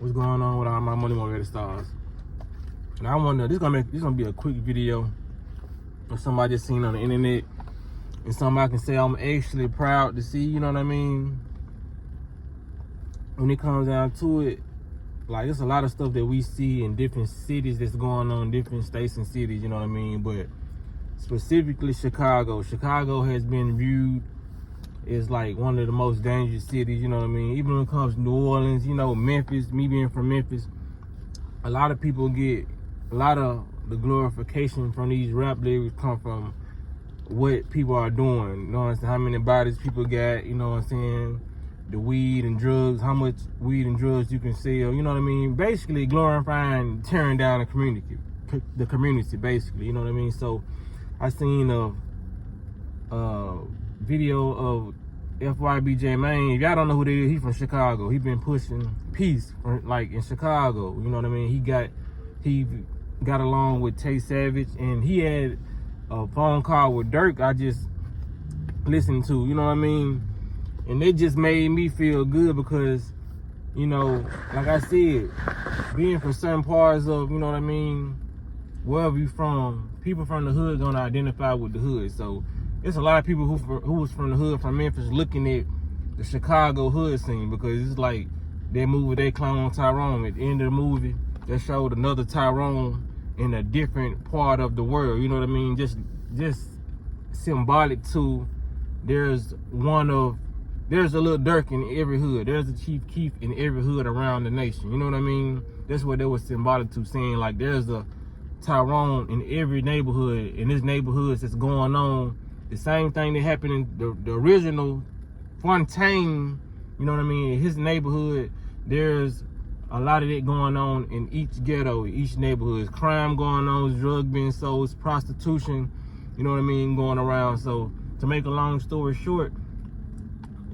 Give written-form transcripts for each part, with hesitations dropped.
What's going on with all my money motivated stars? And I wonder, this gonna be a quick video of somebody just seen on the internet, and something I can say I'm actually proud to see. You know what I mean? When it comes down to it, like, there's a lot of stuff that we see in different cities that's going on in different states and cities. You know what I mean? But specifically Chicago has been viewed is like one of the most dangerous cities, you know what I mean? Even when it comes to New Orleans, you know, Memphis, me being from Memphis, a lot of people get, a lot of the glorification from these rap lyrics come from what people are doing, you know what I'm saying? How many bodies people got, you know what I'm saying? The weed and drugs, how much weed and drugs you can sell, you know what I mean? Basically glorifying tearing down the community basically, you know what I mean? So I seen a video of FYB Jmane. If y'all don't know who that is, he from Chicago. He been pushing peace like in Chicago. You know what I mean? He got along with Tay Savage, and he had a phone call with Durk I just listened to, you know what I mean? And it just made me feel good because, you know, like I said, being from certain parts of, you know what I mean, wherever you from, people from the hood gonna identify with the hood. So there's a lot of people who was from the hood, from Memphis, looking at the Chicago hood scene, because it's like that movie they clown Tyrone. At the end of the movie, they showed another Tyrone in a different part of the world. You know what I mean? Just symbolic to there's a little Durk in every hood. There's a Chief Keef in every hood around the nation. You know what I mean? That's what they was symbolic to, saying like there's a Tyrone in every neighborhood, in this neighborhood that's going on. The same thing that happened in the original Fontaine, you know what I mean? In his neighborhood, there's a lot of that going on in each ghetto, each neighborhood. Crime going on, drugs being sold, prostitution, you know what I mean, going around. So to make a long story short,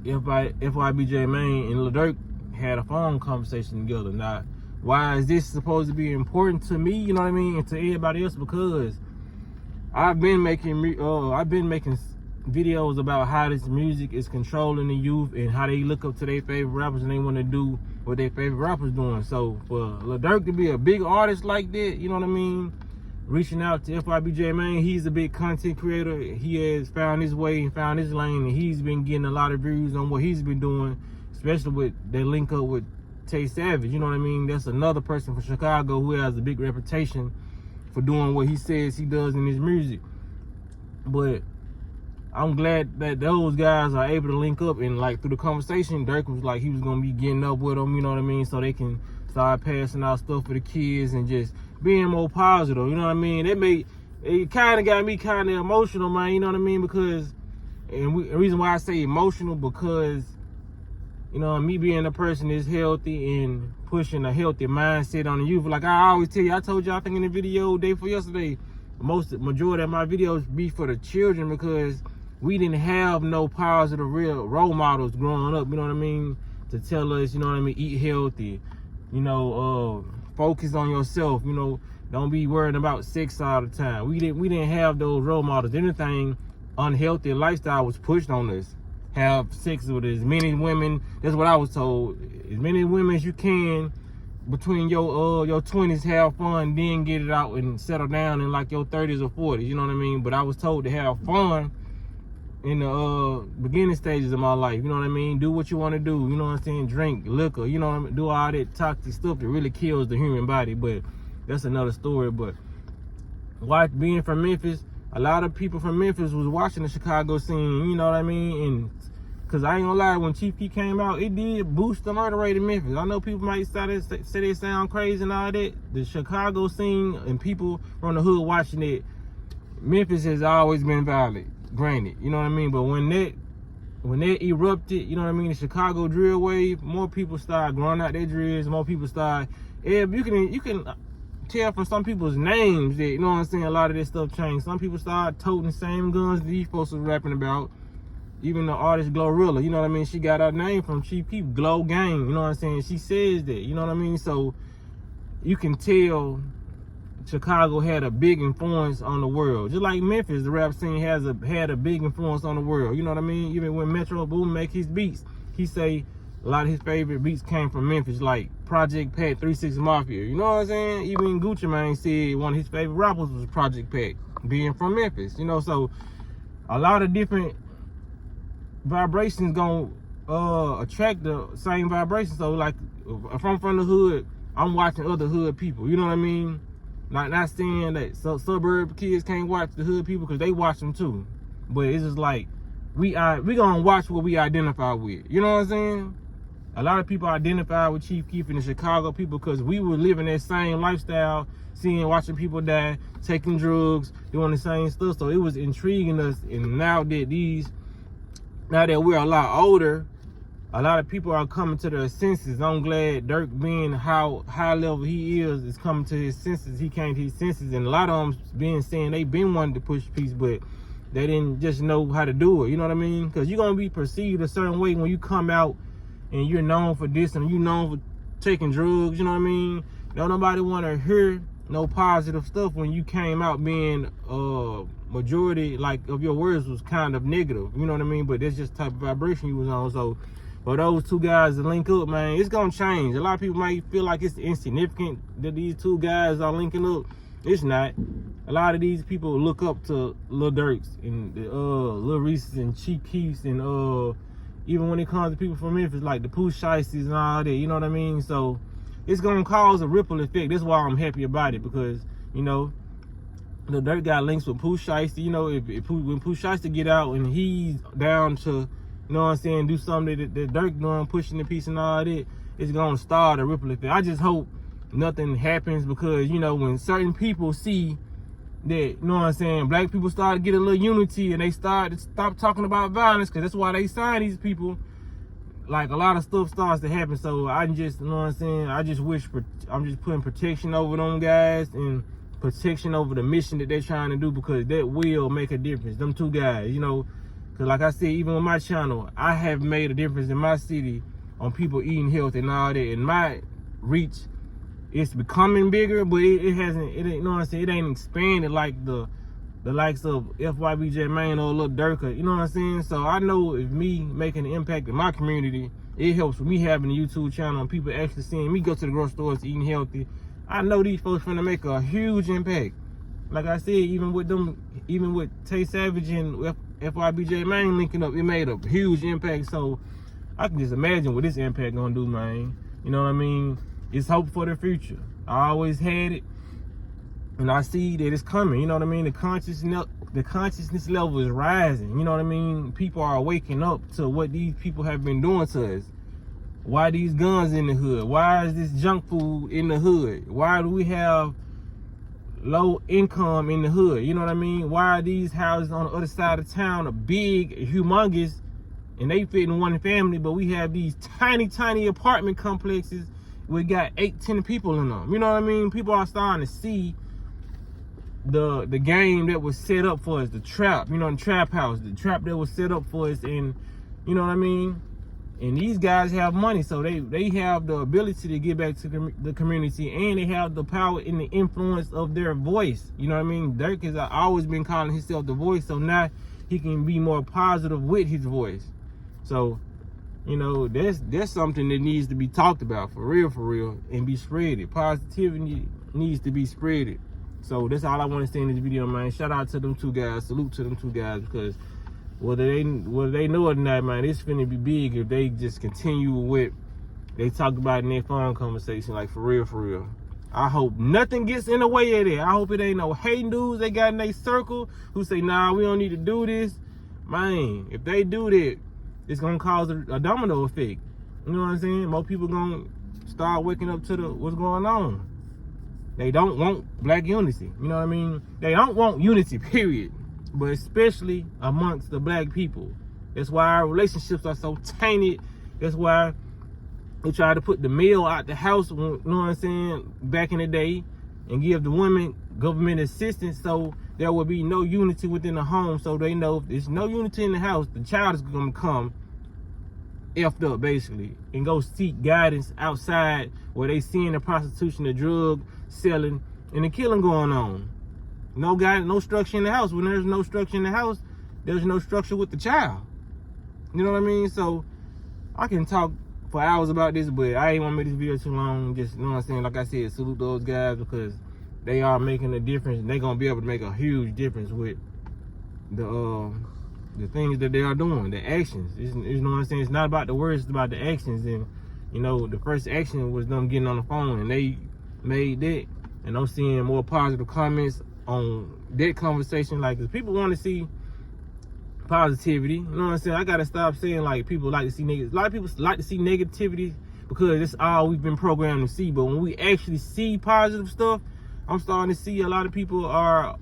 FYB Jmane and Lil Durk had a phone conversation together. Now, why is this supposed to be important to me, you know what I mean, and to everybody else? Because I've been making videos about how this music is controlling the youth and how they look up to their favorite rappers and they want to do what their favorite rappers doing. So for Lil Durk to be a big artist like that, you know what I mean, reaching out to FYB Jmane, he's a big content creator. He has found his way and found his lane, and he's been getting a lot of views on what he's been doing, especially with they link up with Tay Savage. You know what I mean? That's another person from Chicago who has a big reputation for doing what he says he does in his music. But I'm glad that those guys are able to link up, and like through the conversation, Durk was like he was gonna be getting up with them, you know what I mean, so they can start passing out stuff for the kids and just being more positive, you know what I mean. It kind of got me kind of emotional, man, you know what I mean, because, the reason why I say emotional, because, you know, me being a person that's healthy and pushing a healthy mindset on the youth. Like I always tell you, I told you, I think in the video day for yesterday, majority of my videos be for the children, because we didn't have no positive real role models growing up, you know what I mean, to tell us, you know what I mean, eat healthy, you know, focus on yourself, you know, don't be worried about sex all the time. We didn't have those role models. Anything unhealthy lifestyle was pushed on us. Have sex with as many women, that's what I was told, as many women as you can between your 20s, have fun, then get it out and settle down in like your 30s or 40s, you know what I mean? But I was told to have fun in the beginning stages of my life, you know what I mean? Do what you want to do, you know what I'm saying? Drink, liquor, you know what I mean? Do all that toxic stuff that really kills the human body, but that's another story. But being from Memphis, a lot of people from Memphis was watching the Chicago scene, you know what I mean? And because I ain't gonna lie, when Chief Keef came out, it did boost the murder rate in Memphis. I know people might say they sound crazy and all that. The Chicago scene and people from the hood watching it, Memphis has always been violent, granted, you know what I mean? But when that erupted, you know what I mean, the Chicago drill wave, more people started growing out their drills, more people started, you can tell from some people's names that, you know what I'm saying, a lot of this stuff changed. Some people started toting the same guns that these folks was rapping about. Even the artist Glorilla, you know what I mean, she got her name from Chief Keef, Glow Gang, you know what I'm saying? She says that, you know what I mean? So you can tell Chicago had a big influence on the world. Just like Memphis, the rap scene had a big influence on the world, you know what I mean? Even when Metro Boomin make his beats, he say, a lot of his favorite beats came from Memphis, like Project Pat, 3-6 Mafia. You know what I'm saying? Even Jmane said one of his favorite rappers was Project Pat, being from Memphis. You know, so a lot of different vibrations gonna attract the same vibration. So like, if I'm from the hood, I'm watching other hood people. You know what I mean? Not saying that suburb kids can't watch the hood people, because they watch them too. But it's just like, we gonna watch what we identify with. You know what I'm saying? A lot of people identify with Chief Keef and the Chicago people because we were living that same lifestyle, watching people die, taking drugs, doing the same stuff. So it was intriguing us. And now that we're a lot older, a lot of people are coming to their senses. I'm glad Durk, being how high level he is coming to his senses. He came to his senses, and a lot of them saying they been wanting to push peace, but they didn't just know how to do it. You know what I mean? Because you're gonna be perceived a certain way when you come out and you're known for this and you're known for taking drugs. You know what I mean? Don't nobody want to hear no positive stuff when you came out being majority like of your words was kind of negative. You know what I mean? But that's just the type of vibration you was on. So for those two guys to link up, man, it's gonna change. A lot of people might feel like it's insignificant that these two guys are linking up. It's not. A lot of these people look up to Lil Durks and Lil Reese's and Chief Keefs, and even when it comes to people from Memphis, like the Pooh Shiesties and all that. You know what I mean? So it's gonna cause a ripple effect. That's why I'm happy about it, because you know, Lil Durk got links with Pooh Shiesty. You know, when Pooh Shiesty get out and he's down to, you know what I'm saying, do something that Durk doing, pushing the piece and all that, it's gonna start a ripple effect. I just hope nothing happens, because you know, when certain people see that, you know what I'm saying, black people start to get a little unity and they start to stop talking about violence, because that's why they sign these people, like a lot of stuff starts to happen. So I just, you know what I'm saying, I just wish I'm just putting protection over them guys and protection over the mission that they're trying to do, because that will make a difference. Them two guys, you know, because like I said, even on my channel, I have made a difference in my city on people eating healthy and all that, and my reach, it's becoming bigger, but it hasn't, you know what I'm saying, it ain't expanded like the likes of FYB Jmane or Lil Durk, you know what I'm saying? So I know if me making an impact in my community, it helps with me having a YouTube channel and people actually seeing me go to the grocery stores eating healthy. I know these folks finna make a huge impact. Like I said, even with Tay Savage and FYB Jmane linking up, it made a huge impact. So I can just imagine what this impact gonna do, man. You know what I mean? It's hope for the future. I always had it, and I see that it's coming. You know what I mean? The consciousness level is rising. You know what I mean? People are waking up to what these people have been doing to us. Why these guns in the hood? Why is this junk food in the hood? Why do we have low income in the hood? You know what I mean? Why are these houses on the other side of town are big, humongous, and they fit in one family, but we have these tiny apartment complexes. We got 8-10 people in them. You know what I mean? People are starting to see the game that was set up for us, the trap, you know, the trap house, the trap that was set up for us, and you know what I mean? And these guys have money, so they have the ability to get back to the community, and they have the power and the influence of their voice. You know what I mean? Durk has always been calling himself the voice, so now he can be more positive with his voice. So, you know, that's something that needs to be talked about for real, and be spreaded. Positivity needs to be spreaded. So that's all I want to say in this video, man. Shout out to them two guys. Salute to them two guys, because whether they know it or not, man, it's finna be big if they just continue with they talk about in their phone conversation, like for real. I hope nothing gets in the way of that. I hope it ain't no hating dudes they got in their circle who say, nah, we don't need to do this. Man, if they do that, it's gonna cause a domino effect. You know what I'm saying? More people gonna start waking up to what's going on. They don't want black unity. You know what I mean? They don't want unity, period. But especially amongst the black people. That's why our relationships are so tainted. That's why they try to put the male out the house, you know what I'm saying, back in the day, and give the women government assistance, so there will be no unity within the home. So they know if there's no unity in the house, the child is gonna come effed up, basically, and go seek guidance outside where they seeing the prostitution, the drug selling, and the killing going on. No guidance, no structure in the house. When there's no structure in the house, there's no structure with the child. You know what I mean? So I can talk for hours about this, but I ain't want to make this video too long. Just, you know what I'm saying? Like I said, salute those guys because they are making a difference. And they're going to be able to make a huge difference with the things that they are doing, the actions. You know what I'm saying? It's not about the words, it's about the actions. And, you know, the first action was them getting on the phone, and they made that. And I'm seeing more positive comments on that conversation. Like, if people want to see positivity, you know what I'm saying? I gotta stop saying like people like to see negative. A lot of people like to see negativity because it's all we've been programmed to see. But when we actually see positive stuff, I'm starting to see a lot of people are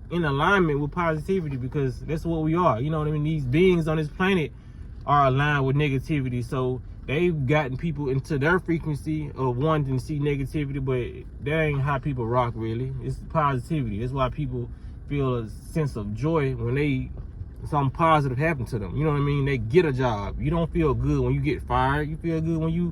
in alignment with positivity because that's what we are. You know what I mean? These beings on this planet are aligned with negativity. So they've gotten people into their frequency of wanting to see negativity, but that ain't how people rock really. It's positivity. That's why people feel a sense of joy when something positive happened to them. You know what I mean? They get a job. You don't feel good when you get fired. You feel good when you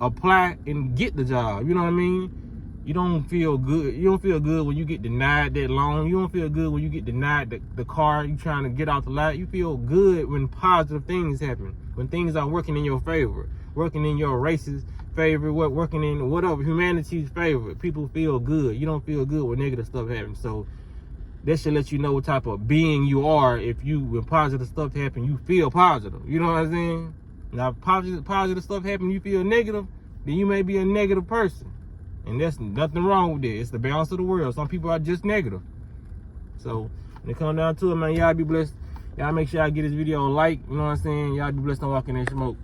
apply and get the job. You know what I mean? You don't feel good. You don't feel good when you get denied that loan. You don't feel good when you get denied the car you trying to get out the lot. You feel good when positive things happen. When things are working in your favor. Working in your race's favor. Working in whatever, humanity's favor. People feel good. You don't feel good when negative stuff happens. So that should let you know what type of being you are. If when positive stuff happen, you feel positive. You know what I'm saying? Now, positive stuff happen, you feel negative, then you may be a negative person. And there's nothing wrong with that. It's the balance of the world. Some people are just negative. So, when it comes down to it, man, y'all be blessed. Y'all make sure y'all get this video a like. You know what I'm saying? Y'all be blessed on walking in smoke.